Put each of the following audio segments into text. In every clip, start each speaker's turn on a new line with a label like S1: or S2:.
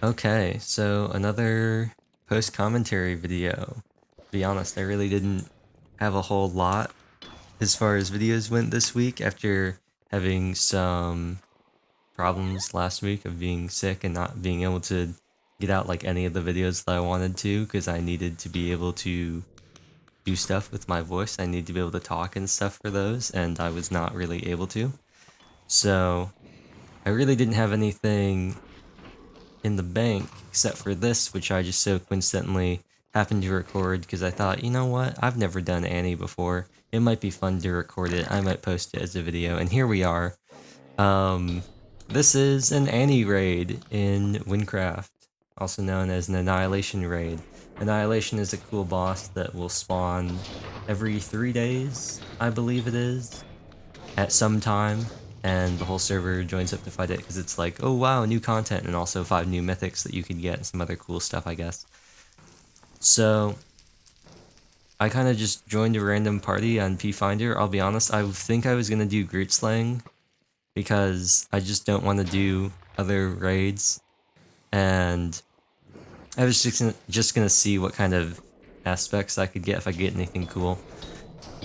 S1: Okay, so another post-commentary video. To be honest, I really didn't have a whole lot as far as videos went this week after having some problems last week of being sick and not being able to get out like any of the videos that I wanted to because I needed to be able to do stuff with my voice. I need to be able to talk and stuff for those, and I was not really able to. So I really didn't have anything in the bank except for this, which I just so coincidentally happened to record because I thought, you know what, I've never done Annie before. It might be fun to record it. I might post it as a video, and here we are. This is an Annie raid in wynncraft, also known as an Annihilation raid. Annihilation is a cool boss that will spawn every 3 days, I believe it is, at some time, and the whole server joins up to fight it because it's like, oh wow, new content, and also 5 new mythics that you can get and some other cool stuff, I guess. So I kind of just joined a random party on P-Finder. I'll be honest, I think I was going to do Groot Slaying because I just don't want to do other raids, and I was just gonna see what kind of aspects I could get if I get anything cool.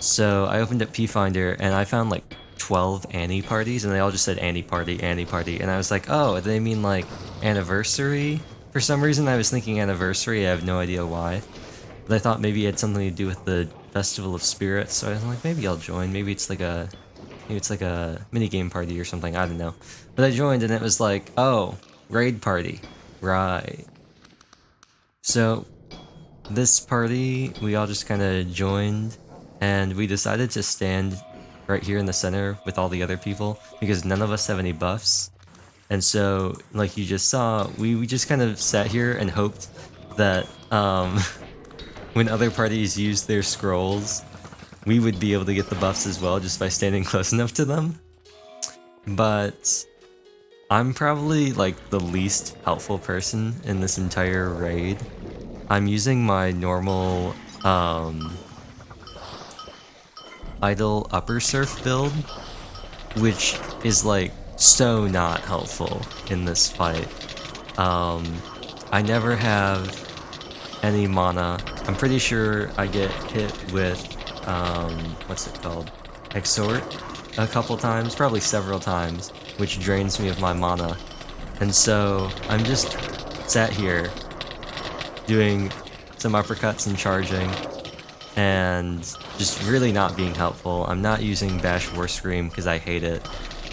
S1: So I opened up P-Finder and I found like 12 Annie parties, and they all just said Annie party, and I was like, oh, they mean like anniversary? For some reason I was thinking anniversary, I have no idea why. But I thought maybe it had something to do with the Festival of Spirits, so I was like, maybe I'll join, maybe it's like a minigame party or something, I don't know. But I joined and it was like, oh, raid party, right. So this party, we all just kind of joined, and we decided to stand right here in the center with all the other people because none of us have any buffs. And so, like you just saw, we just kind of sat here and hoped that when other parties used their scrolls, we would be able to get the buffs as well just by standing close enough to them. But I'm probably like the least helpful person in this entire raid. I'm using my normal idle Uppersurf build, which is like so not helpful in this fight. I never have any mana. I'm pretty sure I get hit with what's it called? Exhort a couple times, probably several times, which drains me of my mana. And so I'm just sat here doing some uppercuts and charging, and just really not being helpful. I'm not using Bash War Scream because I hate it,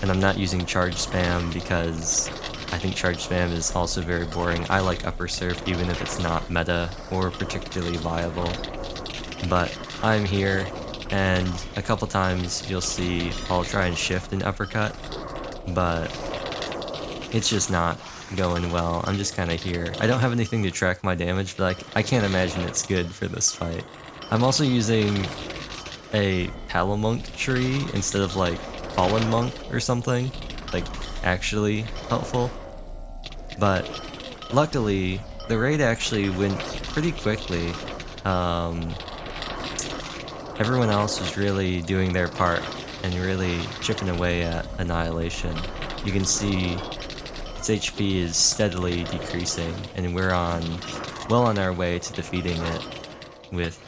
S1: and I'm not using Charge Spam because I think Charge Spam is also very boring. I like Uppersurf even if it's not meta or particularly viable. But I'm here, and a couple times you'll see I'll try and shift an uppercut, but it's just not going well. I'm just kind of here. I don't have anything to track my damage, but like I can't imagine it's good for this fight. I'm also using a Palamonk tree instead of like Fallen Monk or something, like actually helpful. But luckily, the raid actually went pretty quickly. Everyone else was really doing their part and really chipping away at Annihilation. You can see its HP is steadily decreasing, and we're well on our way to defeating it with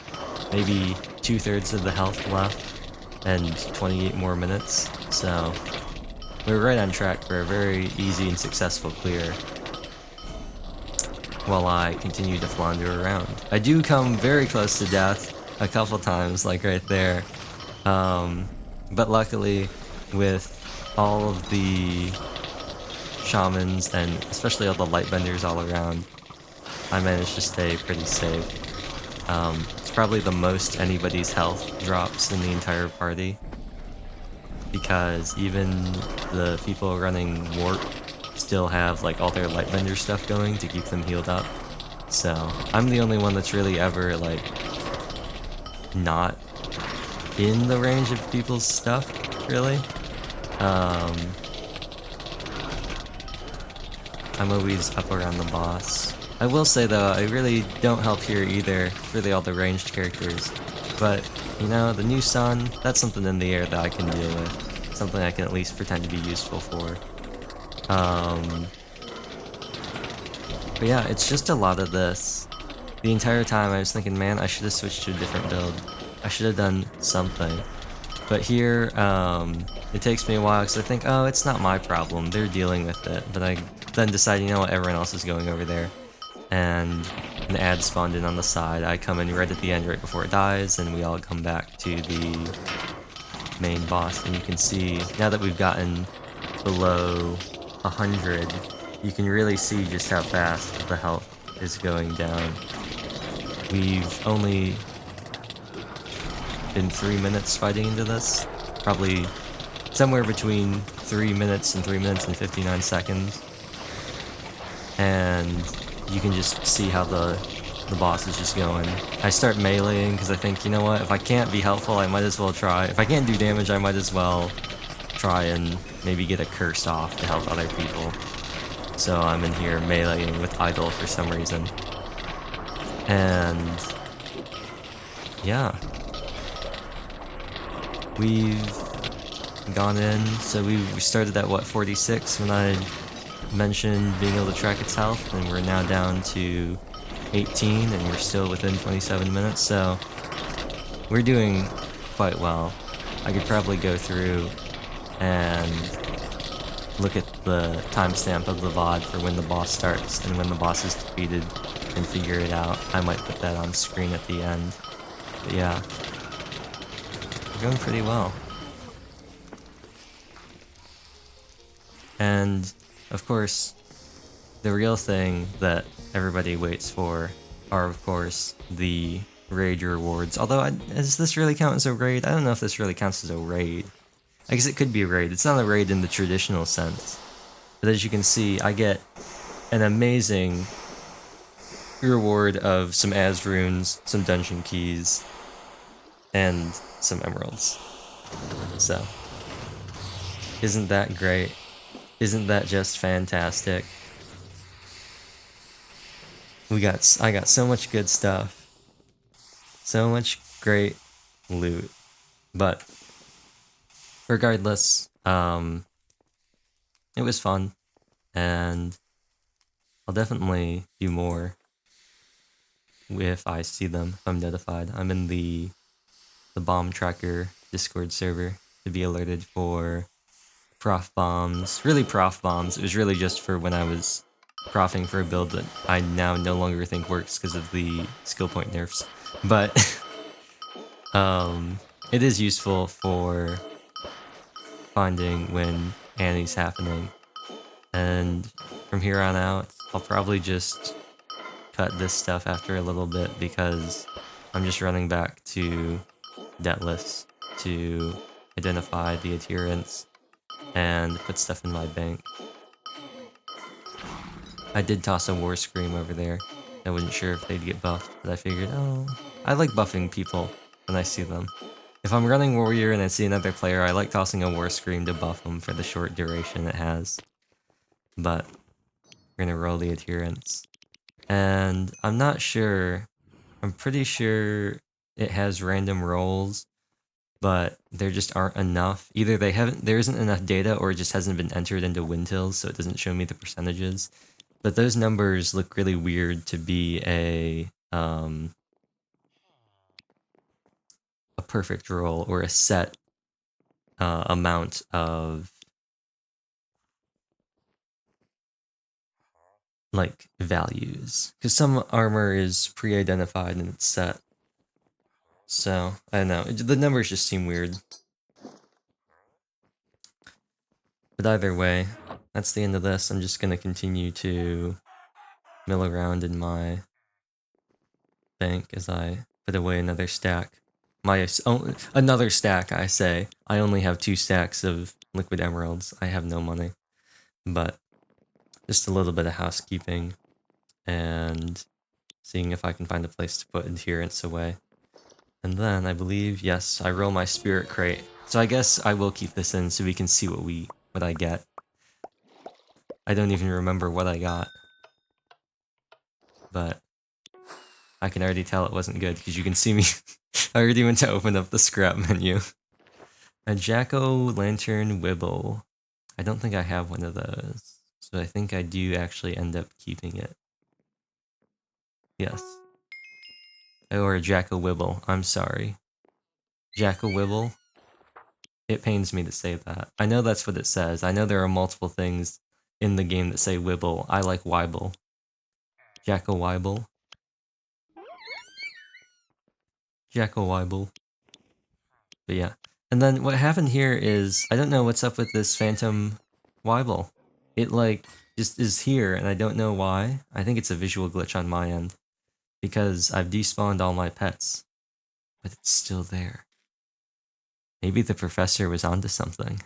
S1: maybe 2/3 of the health left and 28 more minutes. So we're right on track for a very easy and successful clear while I continue to flounder around. I do come very close to death a couple times, like right there. But luckily, with all of the shamans and especially all the lightbenders all around, I managed to stay pretty safe. It's probably the most anybody's health drops in the entire party, because even the people running Warp still have like all their lightbender stuff going to keep them healed up. So I'm the only one that's really ever like not in the range of people's stuff, really. I'm always up around the boss. I will say though, I really don't help here either, really all the ranged characters. But, you know, the new sun, that's something in the air that I can deal with. Something I can at least pretend to be useful for. But yeah, it's just a lot of this. The entire time I was thinking, man, I should have switched to a different build. I should have done something. But here, it takes me a while because I think, oh, it's not my problem. They're dealing with it. But I then decide, you know what, everyone else is going over there. And an ad spawned in on the side. I come in right at the end, right before it dies, and we all come back to the main boss. And you can see, now that we've gotten below 100, you can really see just how fast the health is going down. We've only been 3 minutes fighting into this. Probably somewhere between 3 minutes and 3 minutes and 59 seconds. And you can just see how the boss is just going. I start meleeing because I think, you know what, if I can't be helpful, I might as well try. If I can't do damage, I might as well try and maybe get a curse off to help other people. So I'm in here meleeing with Idol for some reason. And yeah. We've gone in, so we started at what, 46 when I mentioned being able to track its health, and we're now down to 18 and we're still within 27 minutes, so we're doing quite well. I could probably go through and look at the timestamp of the VOD for when the boss starts and when the boss is defeated and figure it out. I might put that on screen at the end. But yeah, we're going pretty well. And of course, the real thing that everybody waits for are, of course, the raid rewards. Although, does this really count as a raid? I don't know if this really counts as a raid. I guess it could be a raid. It's not a raid in the traditional sense. But as you can see, I get an amazing reward of some Az runes, some dungeon keys, and some emeralds. So, isn't that great? Isn't that just fantastic? I got so much good stuff. So much great loot. But regardless, it was fun, and I'll definitely do more if I see them, if I'm notified. I'm in the bomb tracker Discord server to be alerted for prof bombs. Really prof bombs. It was really just for when I was profing for a build that I now no longer think works because of the skill point nerfs. But it is useful for finding when Annie's happening. And from here on out, I'll probably just cut this stuff after a little bit because I'm just running back to Deathless to identify the adherents and put stuff in my bank. I did toss a War Scream over there. I wasn't sure if they'd get buffed, but I figured, oh, I like buffing people when I see them. If I'm running Warrior and I see another player, I like tossing a War Scream to buff them for the short duration it has. But we're gonna roll the adherents. And I'm not sure, I'm pretty sure it has random rolls, but there just aren't enough. Either there isn't enough data, or it just hasn't been entered into Wintils, so it doesn't show me the percentages. But those numbers look really weird to be a perfect roll or a set amount of like values, because some armor is pre-identified and it's set. So I don't know, the numbers just seem weird. But either way, that's the end of this. I'm just gonna continue to mill around in my bank as I put away another stack. Another stack, I say. I only have 2 stacks of liquid emeralds. I have no money. But just a little bit of housekeeping and seeing if I can find a place to put adherents away. And then I believe, yes, I roll my spirit crate. So I guess I will keep this in so we can see what I get. I don't even remember what I got. But I can already tell it wasn't good because you can see me. I already went to open up the scrap menu. A jack-o'-lantern wibble. I don't think I have one of those. So I think I do actually end up keeping it. Yes. Or a Jack-a-Wibble. I'm sorry. Jack-a-Wibble? It pains me to say that. I know that's what it says. I know there are multiple things in the game that say Wibble. I like Wibble. Jack-a-Wibble. Jack-a-Wibble. But yeah. And then what happened here is, I don't know what's up with this Phantom Wibble. It like, just is here, and I don't know why. I think it's a visual glitch on my end. Because I've despawned all my pets. But it's still there. Maybe the professor was onto something.